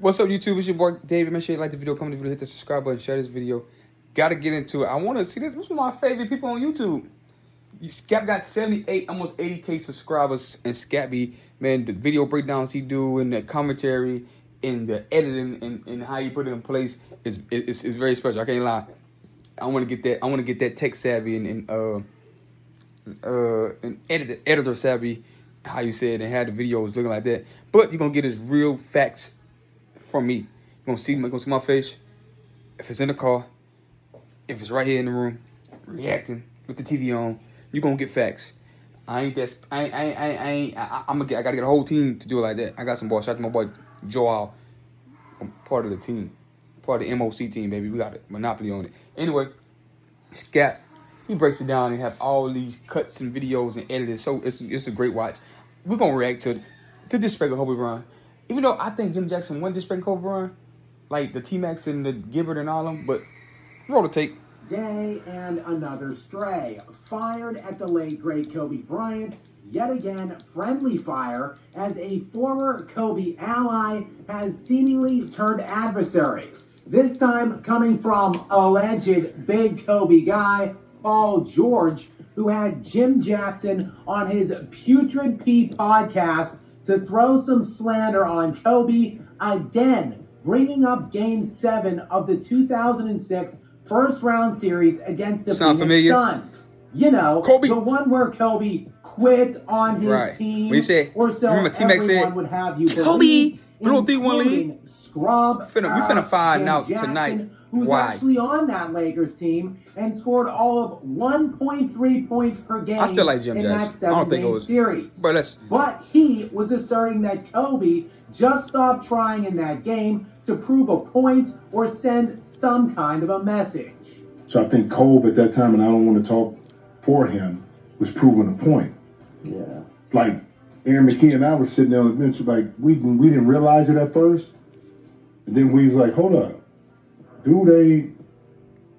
What's up, YouTube? It's your boy David. Make sure you like the video, comment the video, hit the subscribe button, share this video. Gotta get into it. I want to see this. This is one of my favorite people on YouTube. Scap got 78, almost 80K subscribers, and Scappy, man, the video breakdowns he do and the commentary and the editing and how he put it in place is very special. I can't lie. I want to get that. I want to get that tech savvy and editor savvy, how you said, and have the videos looking like that. But you're gonna get his real facts from me. You're gonna see my face. If it's in the car, if it's right here in the room, reacting with the TV on, you're gonna get facts. I gotta get a whole team to do it like that. I got some boys. Shout out to my boy Joel. I'm part of the team. Part of the MOC team, baby. We got a monopoly on it. Anyway, Scap, he breaks it down and have all these cuts and videos and editors. So it's a great watch. We're gonna react to disrespect of Kobe Bryant. Even though I think Jim Jackson won disrespect Kobe Bryant, like the T-Max and the Gibbert and all of them, but roll the tape. Day and another stray. Fired at the late, great Kobe Bryant. Yet again, friendly fire as a former Kobe ally has seemingly turned adversary. This time coming from alleged big Kobe guy, Paul George, who had Jim Jackson on his Putrid Pete podcast to throw some slander on Kobe, again bringing up Game 7 of the 2006 first-round series against the Phoenix Suns. You know, Kobe. The one where Kobe quit on his team, when he said, or so remember T-Max everyone said, would have you Kobe, believe, we don't think one lead. Scrub, we finna find Jim out Jackson, tonight who was why. actually on that Lakers team and scored all of 1.3 points per game. I still like Jim in Jackson. that I don't think it 7-game was series. But he was asserting that Kobe just stopped trying in that game to prove a point or send some kind of a message. So I think Kobe at that time, and I don't want to talk for him, was proving a point. Yeah. Like Aaron McKee and I was sitting there on the bench, like we didn't realize it at first, and then we was like, hold up, dude,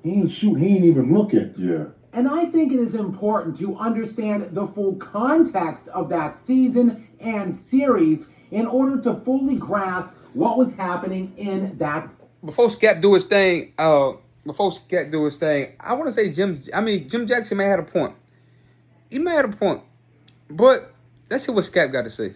he ain't shoot, he ain't even look at you. And I think it is important to understand the full context of that season and series in order to fully grasp what was happening in that. Before Scap do his thing, I want to say Jim Jackson may have had a point. He may have had a point. But let's see what Scap got to say.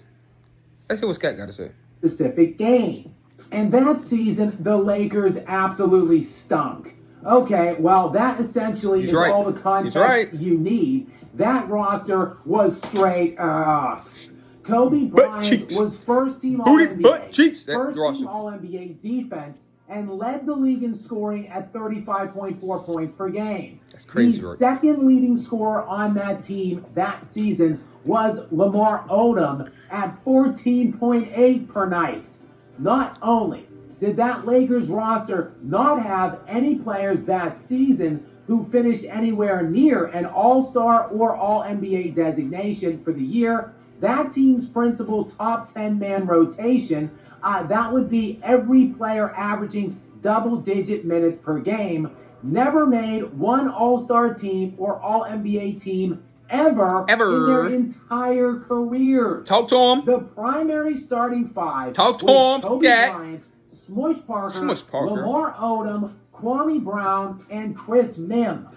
Specific game. And that season, the Lakers absolutely stunk. Okay, well, that essentially is all the context you need. That roster was straight ass. Kobe Bryant was first team All-NBA. First team All-NBA defense and led the league in scoring at 35.4 points per game. That's crazy, the second leading scorer on that team that season was Lamar Odom at 14.8 per night. Not only did that Lakers roster not have any players that season who finished anywhere near an All-Star or All-NBA designation for the year, that team's principal top 10-man rotation, that would be every player averaging double-digit minutes per game, never made one All-Star team or All-NBA team ever in their entire career. Talk to him. The primary starting five was Kobe Bryant, Smush Parker, Lamar Odom, Kwame Brown, and Chris Mim.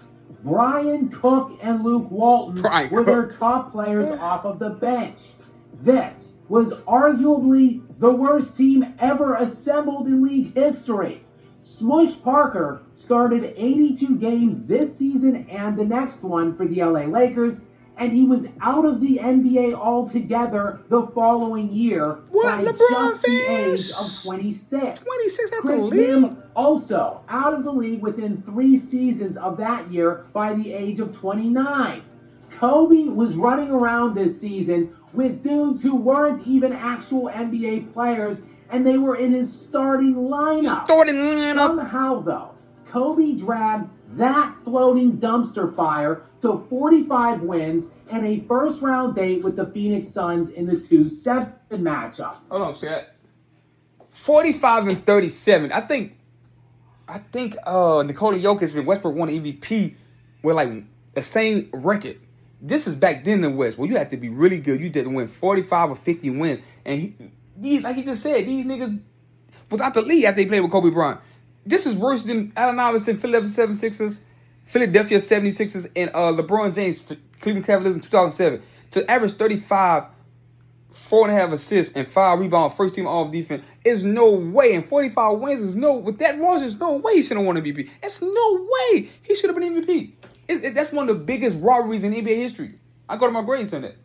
Brian Cook and Luke Walton were their top players off of the bench. This was arguably the worst team ever assembled in league history. Smush Parker started 82 games this season and the next one for the LA Lakers, and he was out of the NBA altogether the following year by just the age of 26. Chris Mim also out of the league within 3 seasons of that year by the age of 29. Kobe was running around this season with dudes who weren't even actual NBA players, and they were in his starting lineup. Somehow, though, Kobe dragged that floating dumpster fire to 45 wins and a first-round date with the Phoenix Suns in the 2-7 matchup. Hold on, Scap. 45 and 37. I think Nikola Jokic and Westbrook won the MVP with like the same record. This is back then in the West, where you had to be really good. You did win 45 or 50 wins. And like he just said, these niggas was out the league after they played with Kobe Bryant. This is worse than Allen Iverson, Philadelphia 76ers, Philadelphia 76ers, and LeBron James, Cleveland Cavaliers in 2007. To average 35, 4.5 assists, and 5 rebounds, first team all defense, is no way. And 45 wins is no, with that roster, there's no way he should have won MVP. That's no way he should have been MVP. That's one of the biggest robberies in NBA history. I go to my grades on that.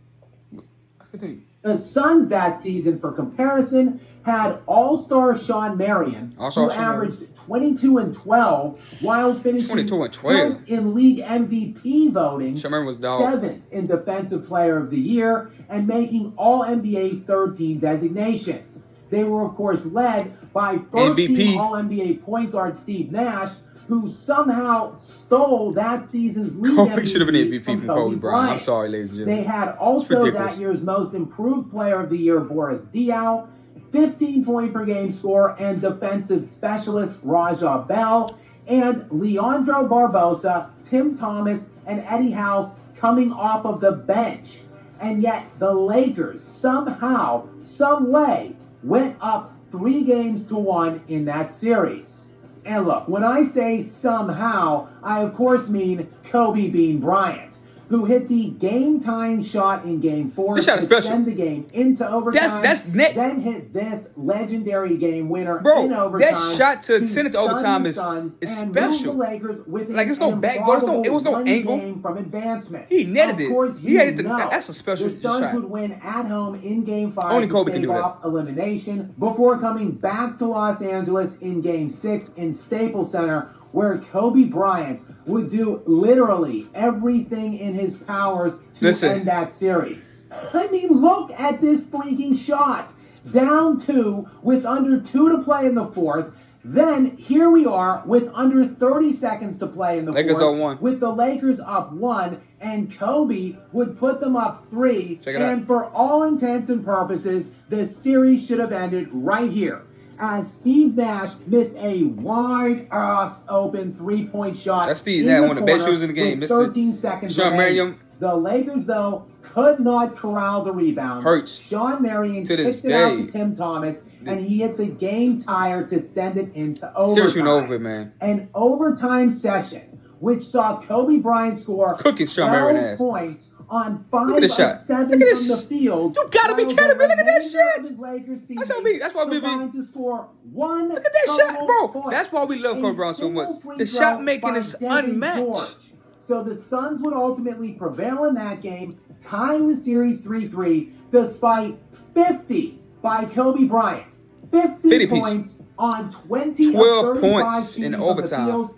Continue. The Suns that season, for comparison, had all-star Shawn Marion, who averaged 22 and 12 while finishing 10th in league MVP voting, 7th in Defensive Player of the Year, and making All-NBA third-team designations. They were, of course, led by first-team All-NBA point guard Steve Nash, who somehow stole that season's league MVP should have been MVP from Kobe Bryant. Bryant. I'm sorry, ladies and gentlemen. They had also that year's most improved player of the year, Boris Diaw, 15-point-per-game scorer and defensive specialist Raja Bell, and Leandro Barbosa, Tim Thomas, and Eddie House coming off of the bench. And yet the Lakers somehow, some way, went up 3-1 in that series. And look, when I say somehow, I of course mean Kobe Bean Bryant, who hit the game-tying shot in Game 4 to send the game into overtime, then hit this legendary game winner in overtime. That shot to send it to overtime is special. The Lakers with like, it's no backboard, it was no angle. Game from advancement. He netted it. Of course, That's a special shot. The Suns shot. would win at home in Game 5 Only to Kobe can stave do that. off elimination before coming back to Los Angeles in Game 6 in Staples Center, where Kobe Bryant would do literally everything in his powers to end that series. I mean, look at this freaking shot. Down 2 with under 2 to play in the fourth. Then here we are with under 30 seconds to play in the fourth. With the Lakers up 1, and Kobe would put them up 3. And for all intents and purposes, the series should have ended right here, as Steve Nash missed a wide-ass open 3-point shot. That's Steve Nash, one of the best shooters in the game. 13 seconds remaining. The Lakers, though, could not corral the rebound. Shawn Marion kicked it out to Tim Thomas, and he hit the game tire to send it into overtime. An overtime session, which saw Kobe Bryant score 12 points on 5 of 7 from the field. You gotta be kidding me! Look at that shot! That's why we to score 1. Look at that shot, bro! That's why we love Kobe Bryant so much. The shot making is unmatched. So the Suns would ultimately prevail in that game, tying the series 3-3, despite 50 by Kobe Bryant. 50 points on 20 12 of 35 points in overtime.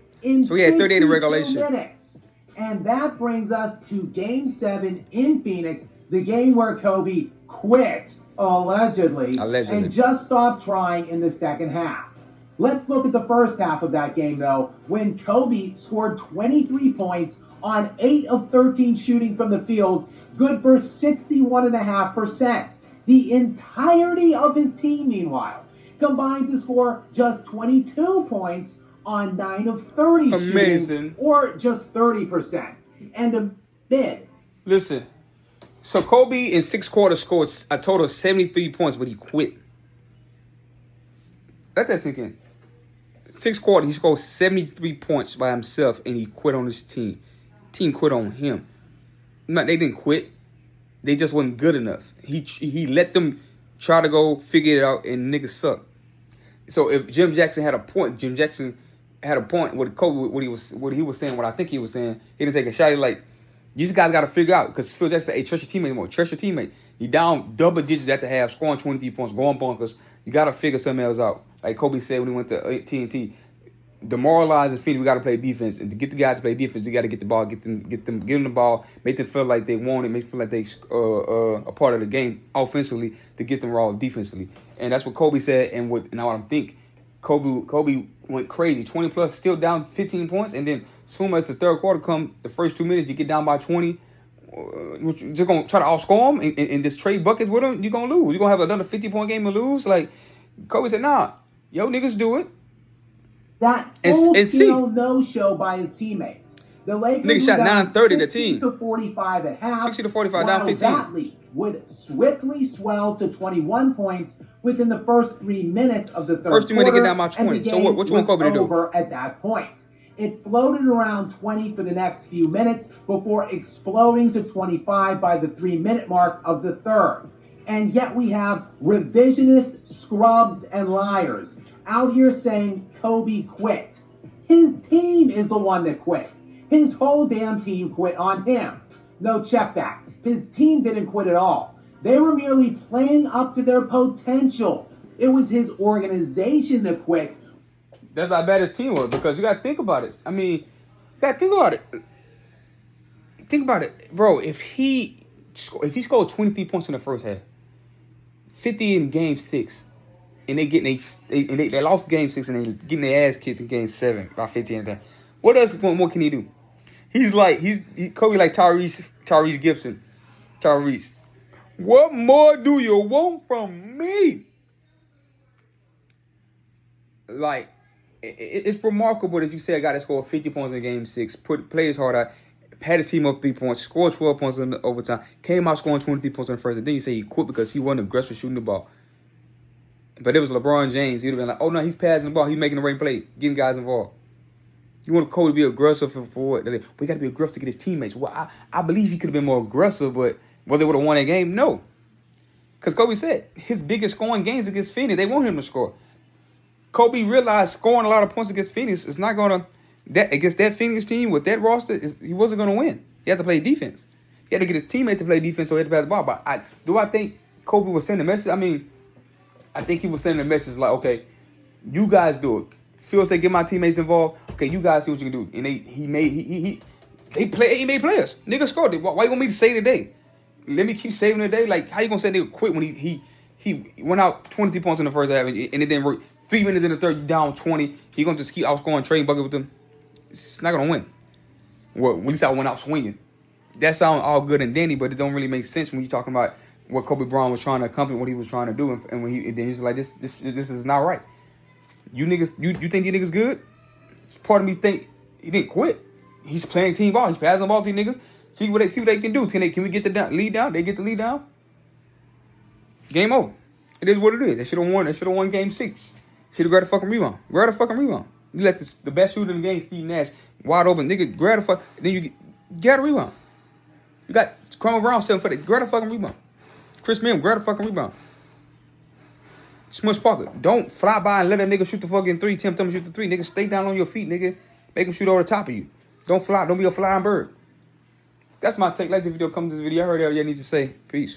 So he had 38 in regulation. Minutes. And that brings us to Game 7 in Phoenix, the game where Kobe quit, allegedly, and just stopped trying in the second half. Let's look at the first half of that game, though, when Kobe scored 23 points on 8 of 13 shooting from the field, good for 61.5%. The entirety of his team, meanwhile, combined to score just 22 points on 9 of 30 shooting, or just 30%. And a bit. Listen, so Kobe in 6 quarters scored a total of 73 points, but he quit. Let that sink in. 6 quarters, he scored 73 points by himself, and he quit on his team. Team quit on him. They didn't quit. They just wasn't good enough. He let them try to go figure it out, and niggas suck. So if Jim Jackson had a point, with Kobe, what he was saying, what I think he was saying. He didn't take a shot. He's like, these guys got to figure out, because Phil Jackson said, hey, trust your teammate more. Trust your teammate. You down double digits at the half, scoring 23 points, going bonkers. You got to figure something else out. Like Kobe said when he went to TNT, demoralizing Phoenix, we got to play defense. And to get the guys to play defense, you got to get the ball, give them the ball, make them feel like they want it, make them feel like they a part of the game offensively to get them raw defensively. And that's what Kobe said. And what I think, Kobe went crazy, 20 plus, still down 15 points, and then as soon as the third quarter come, the first 2 minutes, you get down by 20. You're just gonna try to outscore them and just trade buckets with them. You're gonna lose. You're gonna have another 50-point game and lose. Like Kobe said, nah, yo niggas do it. That full-scale no-show by his teammates. The Lakers niggas shot 9-30 the team. 60 to 45 at half. 60 to 45, down 15. That lead would swiftly swell to 21 points within the first 3 minutes of the third First 3 minutes to get down by 20. So what you want Kobe to do? Over at that point. It floated around 20 for the next few minutes before exploding to 25 by the 3-minute mark of the third. And yet we have revisionist scrubs and liars out here saying Kobe quit. His team is the one that quit. His whole damn team quit on him. No, check that. His team didn't quit at all. They were merely playing up to their potential. It was his organization that quit. That's how bad his team was, because you got to think about it. I mean, you got to think about it. Think about it, bro. If he scored 23 points in the first half, 50 in game 6, and they lost game 6 and they getting their ass kicked in game 7 by 50 and that. What else more can he do? He's Kobe like Tyrese Gibson. Tyrese, what more do you want from me? Like, it's remarkable that you say a guy that scored 50 points in game 6, played his heart out, had his team up 3 points, scored 12 points in the overtime, came out scoring 23 points in the first, and then you say he quit because he wasn't aggressive shooting the ball. But it was LeBron James. He'd have been like, oh no, he's passing the ball, he's making the right play, getting guys involved. You want Kobe to be aggressive for what? We got to be aggressive to get his teammates. Well, I believe he could have been more aggressive, but was it would have won that game? No. Because Kobe said his biggest scoring games against Phoenix, they want him to score. Kobe realized scoring a lot of points against Phoenix is not going to, against that Phoenix team with that roster, he wasn't going to win. He had to play defense. He had to get his teammates to play defense so he had to pass the ball. But I think Kobe was sending a message? I mean, I think he was sending a message like, okay, you guys do it. Phil said, get my teammates involved. Okay, you guys see what you can do. And he made players. Nigga scored. Why you want me to say today? Let me keep saving today. Like, how you gonna say nigga quit when he went out 23 points in the first half and it didn't work? 3 minutes in the third, you down 20. He gonna just keep outscoring trading bucket with them. It's not gonna win. Well, at least I went out swinging. That sounds all good and dandy, but it don't really make sense when you're talking about what Kobe Bryant was trying to accomplish, what he was trying to do, and when then he's like, this is not right. You niggas, you think you niggas good? Part of me think he didn't quit. He's playing team ball. He's passing the ball to these niggas. See what they can do. Can we get the lead down? They get the lead down. Game over. It is what it is. They should have won. They should have won game 6. Should have grabbed a fucking rebound. Grab a fucking rebound. You let the best shooter in the game, Steve Nash, wide open. Nigga, grab a fuck. Then you get a rebound. You got Kwame Brown 7 foot. Grab a fucking rebound. Chris Mims, grab a fucking rebound. Smush Parker, don't fly by and let a nigga shoot the fucking 3, tempt him to shoot the 3. Nigga, stay down on your feet, nigga. Make him shoot over the top of you. Don't fly. Don't be a flying bird. That's my take. Like the video. Come to this video. I heard everything I need to say. Peace.